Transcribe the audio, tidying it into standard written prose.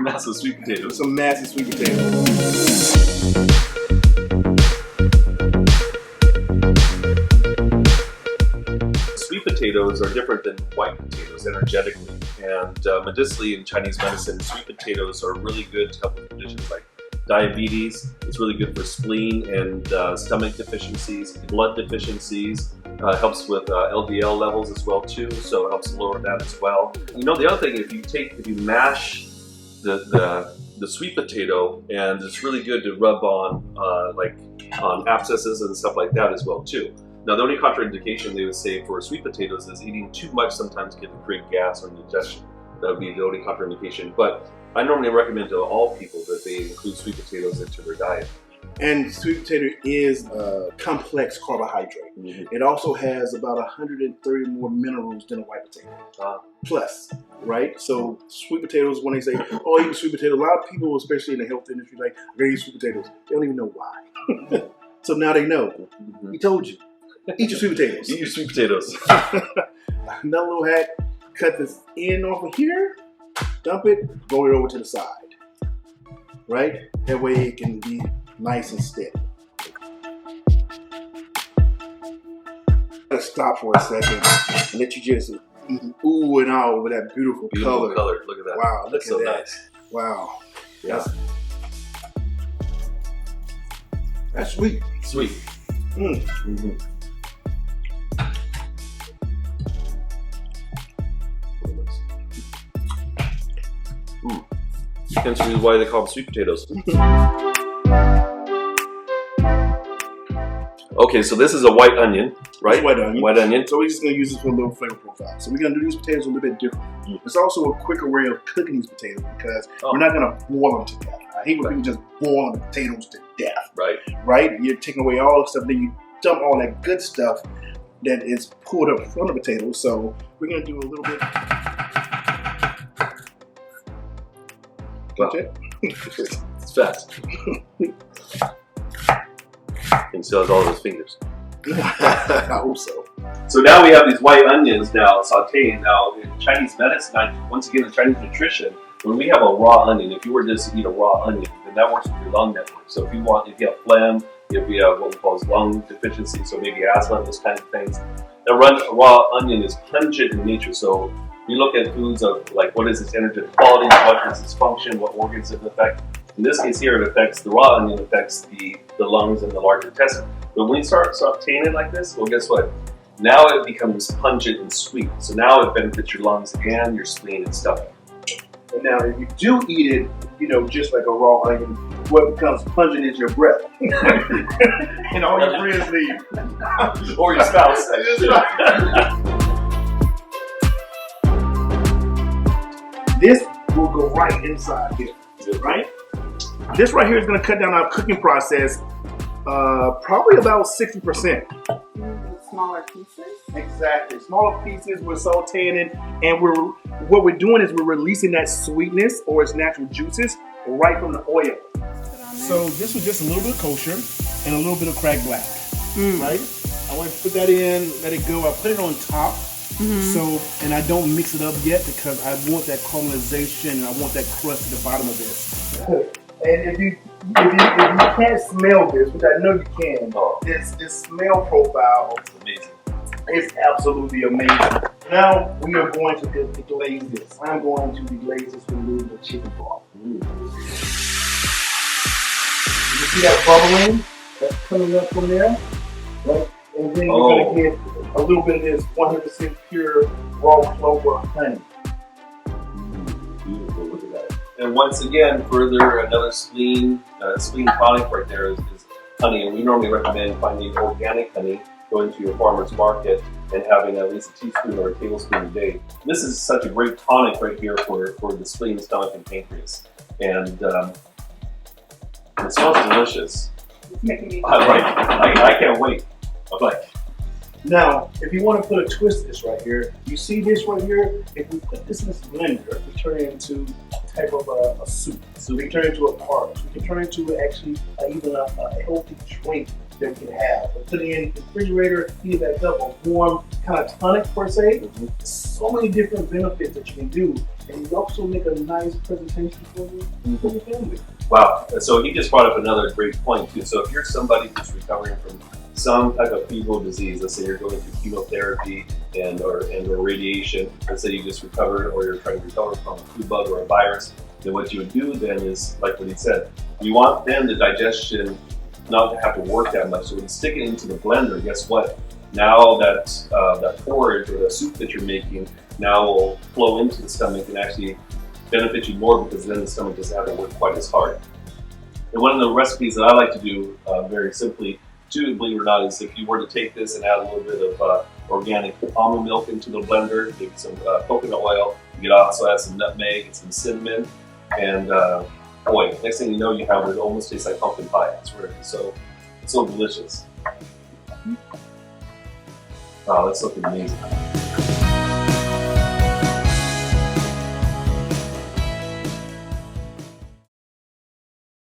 Massive sweet potatoes. Some massive sweet potatoes. Sweet potatoes are different than white potatoes energetically, and medicinally in Chinese medicine, sweet potatoes are really good to help with conditions like diabetes. It's really good for spleen and stomach deficiencies, blood deficiencies. Helps with LDL levels as well too, so it helps lower that as well. You know, the other thing, if you mash the sweet potato, and it's really good to rub on on abscesses and stuff like that as well too. Now, the only contraindication they would say for sweet potatoes is eating too much sometimes can create gas or indigestion. That would be the only contraindication. But I normally recommend to all people that they include sweet potatoes into their diet. And sweet potato is a complex carbohydrate. Mm-hmm. It also has about 130 more minerals than a white potato. Plus, right? So sweet potatoes, when they say, oh, eat sweet potato, a lot of people, especially in the health industry, like, I'm going to eat sweet potatoes. They don't even know why. So now they know. Mm-hmm. He told you. Eat your sweet potatoes. Eat your sweet potatoes. Another little hack, cut this end off of here, dump it, roll it over to the side. Right? That way it can be nice and steady. Let's stop for a second and let you just ooh and ah over that beautiful color. Look at that. Wow, look That's at so that. Nice. Wow. Yeah. That's sweet. Sweet. Mm. Mm-hmm. Hence the reason why they call them sweet potatoes. Okay, so this is a white onion, right? It's white onion. White onion. So we're just going to use this for a little flavor profile. So we're going to do these potatoes a little bit different. It's also a quicker way of cooking these potatoes because we're not going to boil them to death. I hate when people just boil the potatoes to death. Right. Right? You're taking away all the stuff, then you dump all that good stuff that is pulled up from the potatoes. So we're going to do a little bit. Wow. It's fast. And still has all of his fingers. I hope so. So now we have these white onions now sauteing. Now in Chinese medicine, once again in Chinese nutrition, when we have a raw onion, if you were just to eat a raw onion, then that works with your lung network. So if you have phlegm, if you have what we call lung deficiency, so maybe asthma, those kinds of things, the raw onion is pungent in nature. So we look at foods of like what is its energetic quality, what is its function, what organs it affects. In this case here, it affects the raw onion, affects the lungs and the large intestine. But when you start sauteing it like this, well, guess what? Now it becomes pungent and sweet. So now it benefits your lungs and your spleen and stomach. And now, if you do eat it, just like a raw onion, what becomes pungent is your breath. And all your friends leave. Or your spouse. This will go right inside here, right? This right here is going to cut down our cooking process probably about 60%. Smaller pieces? Exactly. Smaller pieces, we're sauteing it, and what we're doing is we're releasing that sweetness or its natural juices right from the oil. So this was just a little bit of kosher and a little bit of cracked black, right? I want to put that in, let it go. I put it on top. And I don't mix it up yet because I want that caramelization and I want that crust at the bottom of this. And if you can't smell this, which I know you can, this smell profile is absolutely amazing. Now we are going to deglaze this. I'm going to deglaze this with a little bit of chicken broth. You see that bubbling that's coming up from there? Right? And then you're going to get a little bit of this 100% pure raw clover honey. Beautiful, look at that. And once again, further another spleen tonic right there is honey. And we normally recommend finding organic honey, going to your farmer's market and having at least a teaspoon or a tablespoon a day. This is such a great tonic right here for the spleen, stomach, and pancreas. And it smells delicious. I can't wait. Now, if you want to put a twist to this right here, you see this right here? If we put this in this blender, we turn it into a type of a soup. So we can turn it into a porridge. We can turn it into actually even a healthy drink that you can have. But put it in the refrigerator, heat it back up, a warm kind of tonic per se. So many different benefits that you can do, and you also make a nice presentation for your family. Wow. So he just brought up another great point too. So if you're somebody who's recovering from some type of fecal disease, let's say you're going through chemotherapy or radiation, let's say you just recovered or you're trying to recover from a flu bug or a virus, then what you would do then is, like what he said, you want then the digestion not to have to work that much. So when you stick it into the blender, guess what? Now that porridge or the soup that you're making now will flow into the stomach and actually benefit you more, because then the stomach doesn't have to work quite as hard. And one of the recipes that I like to do very simply too, believe it or not, is if you were to take this and add a little bit of organic almond milk into the blender, maybe some coconut oil, you could also add some nutmeg and some cinnamon, and boy, next thing you know, you have it almost tastes like pumpkin pie. It's really so delicious. Wow, that's looking amazing.